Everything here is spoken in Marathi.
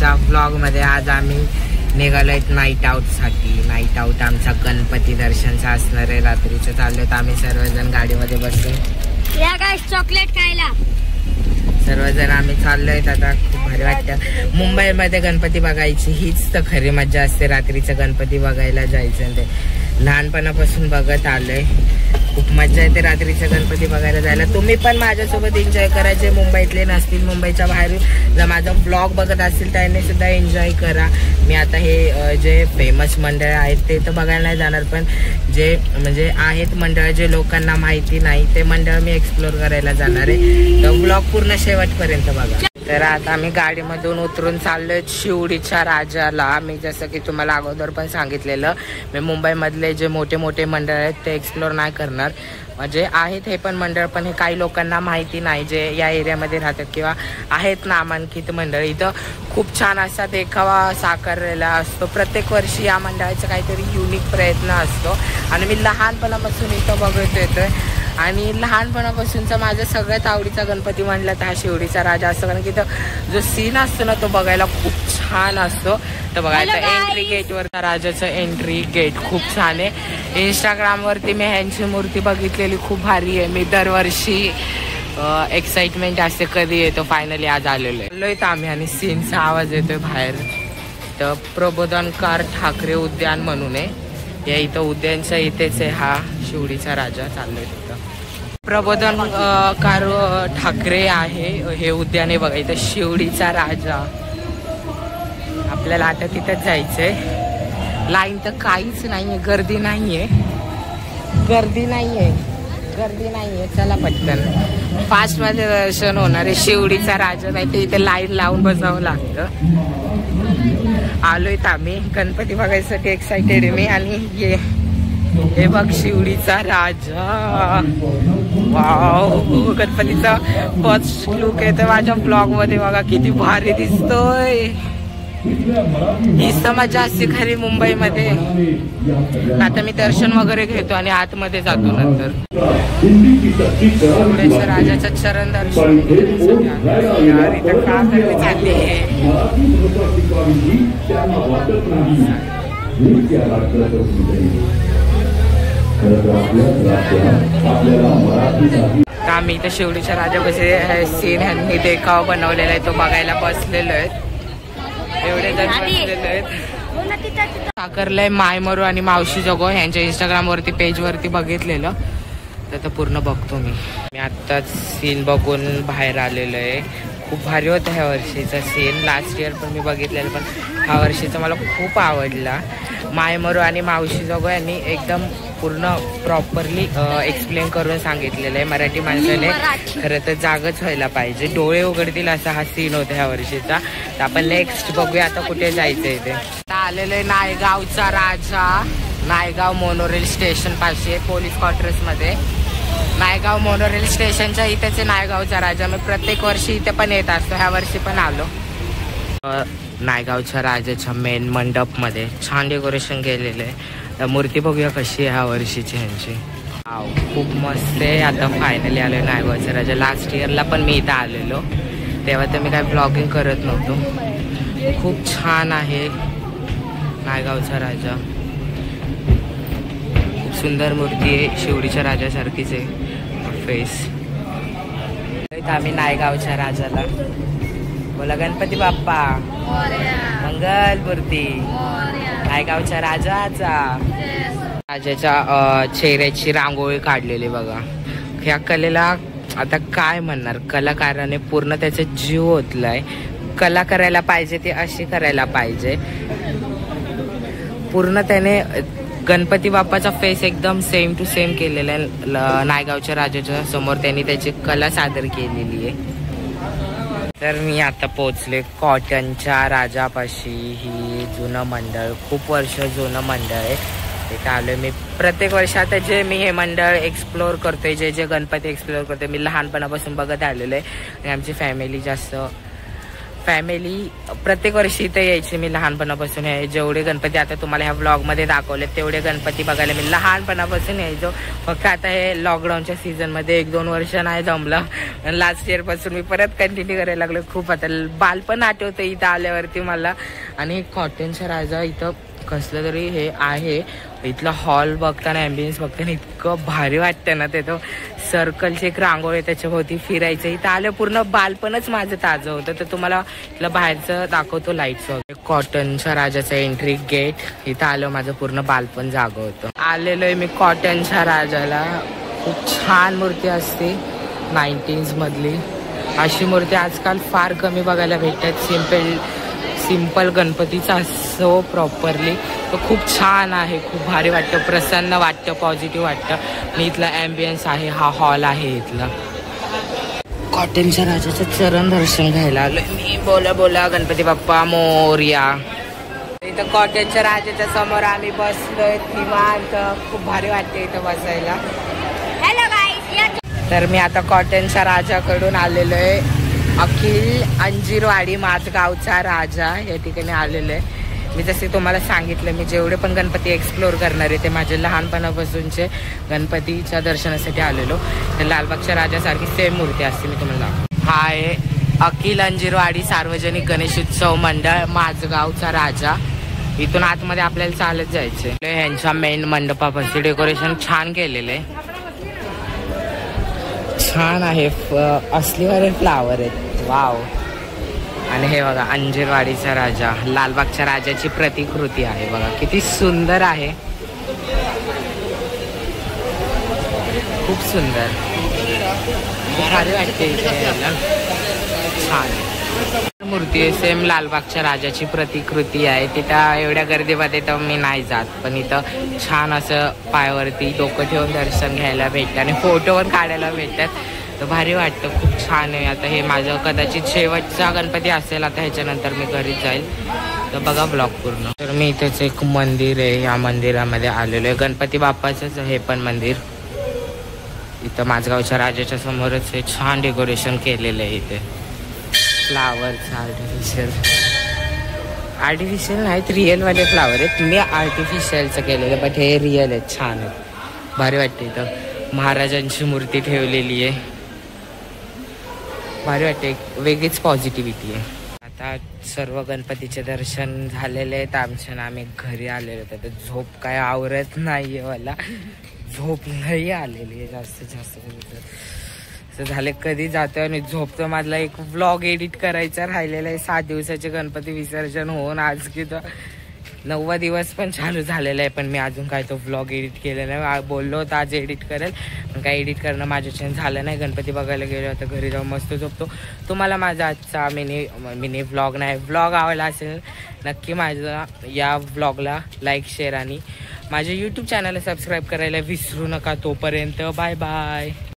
आजच्या व्लॉग मध्ये आज आम्ही निघालोय नाईट आउट साठी। नाईट आउट आमचा गणपती दर्शनचा असणार आहे। रात्रीचं चाललोय आम्ही सर्वजण गाडीमध्ये बसून या गाइस चॉकलेट खायला सर्वजण आम्ही चाललोय। आता खूप भारी वाटतं मुंबईमध्ये गणपती बघायची, हीच तर खरी मज्जा असते। रात्रीचं गणपती बघायला जायचं ते लहानपणापासून बघत आलोय। खूप मज्जा येते रात्रीचं गणपती बघायला जायला। तुम्ही पण माझ्यासोबत एन्जॉय करायचे। मुंबईतले नसतील, मुंबईच्या बाहेरून जर माझा ब्लॉग बघत असतील त्यांनी सुद्धा एन्जॉय करा। मी आता हे जे फेमस मंडळ आहेत ते तर बघायला नाही जाणार, पण जे म्हणजे आहेत मंडळ जे लोकांना माहिती नाही ते मंडळ मी एक्सप्लोर करायला जाणार आहे। तर ब्लॉग पूर्ण शेवटपर्यंत बघा। तर आता आम्ही गाडीमधून उतरून चाललोय शिवडीच्या राजाला। मी जसं की तुम्हाला अगोदर पण सांगितलेलं, मी मुंबईमधले जे मोठे मोठे मंडळ आहेत ते एक्सप्लोर नाही करणार। म्हणजे आहेत हे पण मंडळ, पण हे काही लोकांना माहिती नाही जे या एरियामध्ये राहतात किंवा आहेत नामांकित मंडळ। इथं खूप छान असा देखावा साकारलेला असतो। प्रत्येक वर्षी या मंडळाचा काहीतरी युनिक प्रयत्न असतो आणि मी लहानपणापासून इथं बघत येतोय। आणि लहानपणापासूनचा माझा सगळ्यात आवडीचा गणपती म्हणला तर हा शिवडीचा राजा असतो, कारण की जो सीन असतो ना तो बघायला खूप छान असतो। तर बघायला एंट्री गेटवर राजाचं एंट्री गेट खूप छान आहे। इंस्टाग्रामवरती मी ह्यांची मूर्ती बघितलेली, खूप भारी आहे। मी दरवर्षी एक्साइटमेंट असते कधी येतो, फायनली आज आलेलो आहे आम्ही आणि सीनचा आवाज येतोय बाहेर। तर प्रबोधनकार ठाकरे उद्यान म्हणून आहे, या इथं उद्यानच्या इथेच आहे हा शिवडीचा राजा। चाललोय तिथं प्रबोधनकार ठाकरे आहे हे उद्यान आहे बघा। इथं शिवडीचा राजा, आपल्याला आता तिथंच जायचंय। लाईन तर काहीच नाहीये, गर्दी नाहीये, गर्दी नाहीये, गर्दी नाहीये। चला पटकन फास्ट मध्ये दर्शन होणार आहे शिवडीचा राजा, नाही तर इथे लाईन लावून बसावं लागतं। आलोय आम्ही गणपती बघायसाठी, एक्साइटेड आहे मी। आणि हे बघ शिवडीचा राजा, वाव गणपतीचा फर्स्ट लुक येतोय माझ्या ब्लॉग मध्ये बघा, किती भारी दिसतोय। हीच तर मजा असते खरी मुंबईमध्ये। आता मी दर्शन वगैरे घेतो आणि आतमध्ये जातो नंतर। शिवडीच्या राजाचं चरण दर्शन यार, इथं का करणे चालली आहे। आम्ही इथं शिवडीच्या राजापाशी सीन ह्यांनी देखाव बनवलेला आहे तो बघायला बसलेलो आहे। एवढे जण बसलेले आहेत। साकारलंय मायमरू आणि मावशी जगो यांच्या इंस्टाग्राम वरती पेज वरती बघितलेलं, तर पूर्ण बघतो मी आत्ताच सीन बघून बाहेर आलेलो आहे। खूप भारी होता ह्या वर्षीचा सीन। लास्ट इयर पण मी बघितलेलं, पण ह्या वर्षीचा मला खूप आवडला। मायमरू आणि मावशी जगो यांनी एकदम पूर्ण प्रॉपरली एक्सप्लेन करून सांगितलेलं आहे। मराठी माणसाने खरं तर जागच व्हायला पाहिजे, डोळे उघडतील असा हा सीन होता ह्या वर्षीचा। तर आपण नेक्स्ट बघूया आता कुठे जायचंय ते। आलेलं आहे नायगावचा राजा, नायगाव मोनोरेल स्टेशन पाशी, पोलीस क्वार्टर्स मध्ये। नायगाव मोनोरेल स्टेशनच्या इथेच आहे नायगावचा राजा। मी प्रत्येक वर्षी इथे पण येत असतो, ह्या वर्षी पण आलो। नायगावच्या राजाच्या मेन मंडप मध्ये छान डेकोरेशन केलेलं आहे। मूर्ती बघूया कशी आहे ह्या वर्षीची ह्यांची, खूप मस्त आहे। आता फायनली आलोय नायगावचा राजा। लास्ट इयरला पण मी इथं आलेलो, तेव्हा तर मी काय ब्लॉगिंग करत नव्हतो। खूप छान आहे नायगावचा राजा, खूप सुंदर मूर्ती आहे, शिवडीच्या राजासारखीच आहे फेस। आम्ही नायगावच्या राजाला बोला गणपती बाप्पा मंगल मूर्ती, नायगावच्या राजाचा। राजाच्या चेहऱ्याची रांगोळी काढलेली बघा। ह्या कलेला आता काय म्हणणार, कलाकाराने पूर्ण त्याचा जीव ओतलाय। कला करायला पाहिजे ती अशी करायला पाहिजे। पूर्ण त्याने गणपती बाप्पाचा फेस एकदम सेम टू सेम केलेला आहे। नायगावच्या राजाच्या समोर त्यांनी त्याची कला सादर केलेली आहे। तर मी आता पोहोचले कॉटनच्या राजापाशी। ही जुनं मंडळ, खूप वर्ष जुनं मंडळ आहे। तिथे आलोय मी प्रत्येक वर्षी। आता जे मी हे मंडळ एक्सप्लोर करतोय, जे जे गणपती एक्सप्लोर करतोय, मी लहानपणापासून बघत आलेलो आहे। आणि आमची फॅमिली जास्त फॅमिली प्रत्येक वर्षी इथे यायची मी लहानपणापासून. आहे जेवढे गणपती आता तुम्हाला ह्या व्लॉगमध्ये दाखवले तेवढे गणपती बघायला मी लहानपणापासून यायचो. फक्त आता हे लॉकडाऊनच्या सीझनमध्ये 1-2 वर्ष नाही जमलं. लास्ट इयरपासून मी परत कंटिन्यू करायला लागलो. खूप आता बालपण आठवतं इथं आल्यावरती मला. आणि कॉटनचा राजा इथं कसलं तरी हे आहे. इथला हॉल बघताना ॲम्बियन्स बघताना इतकं भारी वाटतं ना. ते तो सर्कलची एक रांगोळी त्याच्याभोवती फिरायचं. इथं आलं पूर्ण बालपणच माझं ताजं होतं. तर तुम्हाला इथलं बाहेरचं दाखवतो लाईट्स वगैरे. कॉटनच्या राजाचं एंट्री गेट. इथं आलं माझं पूर्ण बालपण जागं होतं. आलेलो आहे मी कॉटनच्या राजाला. खूप छान मूर्ती असते 90s मधली. अशी मूर्ती आजकाल फार कमी बघायला भेटतात. सिंपल गणपतीचा असो प्रॉपरली तो खूप छान आहे. खूप भारी वाटतं, प्रसन्न वाटतं, पॉझिटिव्ह वाटतं. आणि इथला ॲम्बियन्स आहे. हा हॉल आहे इथला. कॉटनच्या राजाचं चरण दर्शन घ्यायला आलोय मी. बोला बोला गणपती बाप्पा मोरया. इथं कॉटनच्या राजाच्या समोर आम्ही बसलोय निवांत. खूप भारी वाटते इथं बसायला. हॅलो गाईस. तर मी आता कॉटनच्या राजाकडून आलेलो आहे. अखिल अंजीरवाडी माझगावचा राजा या ठिकाणी आलेलं आहे. मी जसे तुम्हाला सांगितलं मी जेवढे पण गणपती एक्सप्लोर करणार आहे ते माझे लहानपणापासूनचे गणपतीच्या दर्शनासाठी आलेलो. तर लालबागच्या राजासारखी सेम मूर्ती असते मी तुम्हाला दाखवतो. हा आहे अखिल अंजीरवाडी सार्वजनिक गणेशोत्सव मंडळ माझगावचा राजा. इथून आतमध्ये आपल्याला चालत जायचे. ह्यांच्या मेन मंडपापाशी डेकोरेशन छान केलेलं आहे. छान आहे. असलीवाले फ्लावर आहेत. वाव. आणि हे बघा अंजीरवाडीचा राजा. लालबागच्या राजाची प्रतिकृती आहे बघा किती सुंदर आहे. खूप सुंदर भारी वाटते इथे. छान मूर्ती आहे. सेम लालबागच्या राजाची प्रतिकृती आहे. तिथं एवढ्या गर्दीमध्ये तर मी नाही जात. पण इथं छान असं पायावरती डोकं ठेवून दर्शन घ्यायला भेटतं आणि फोटो पण काढायला भेटतात. तर भारी वाटतं. खूप छान आहे. आता हे माझं कदाचित शेवटचा गणपती असेल. आता ह्याच्यानंतर मी घरीच जाईल. तर बघा ब्लॉग पूर्ण. तर मी इथेच एक मंदिर आहे. या मंदिरामध्ये आलेलो आहे. गणपती बाप्पाचंच हे पण मंदिर. इथं माझगावच्या राजाच्या समोरच हे छान डेकोरेशन केलेलं आहे. इथे फ्लावर्स आर्टिफिशियल नाहीत, रिअलवाले फ्लावर आहेत. मी आर्टिफिशियलचं केलेलं बट हे रिअल आहेत. छान आहेत. भारी वाटते. इथं महाराजांची मूर्ती ठेवलेली आहे. भारी वाटते. एक वेगळीच पॉझिटिव्हिटी आहे. आता सर्व गणपतीचे दर्शन झालेले आहेत आमच्या. आम्ही घरी आलेलो होतो. तर झोप काय आवरत नाही आहे मला. झोप नाही आलेली आहे जास्तीत जास्त. असं झालं कधी जातो आणि झोपतो. माझा एक व्लॉग एडिट करायचा राहिलेला आहे. 7 दिवसाचे गणपती विसर्जन होऊन आज की तर 9वा दिवस पण चालू झालेला आहे. पण मी अजून काय तो व्लॉग एडिट केलेला नाही. बोललो होतो आज एडिट करेल पण काय एडिट करणं माझ्याच्याने झालं नाही. गणपती बघायला गेलो होतो. घरी जाऊन मस्त झोपतो. तुम्हाला माझा आजचा मिनी व्लॉग नाही व्लॉग आवडला असेल नक्की माझा या व्लॉगला लाईक शेअर आणि माझ्या यूट्यूब चॅनलला सबस्क्राईब करायला विसरू नका. तोपर्यंत बाय बाय.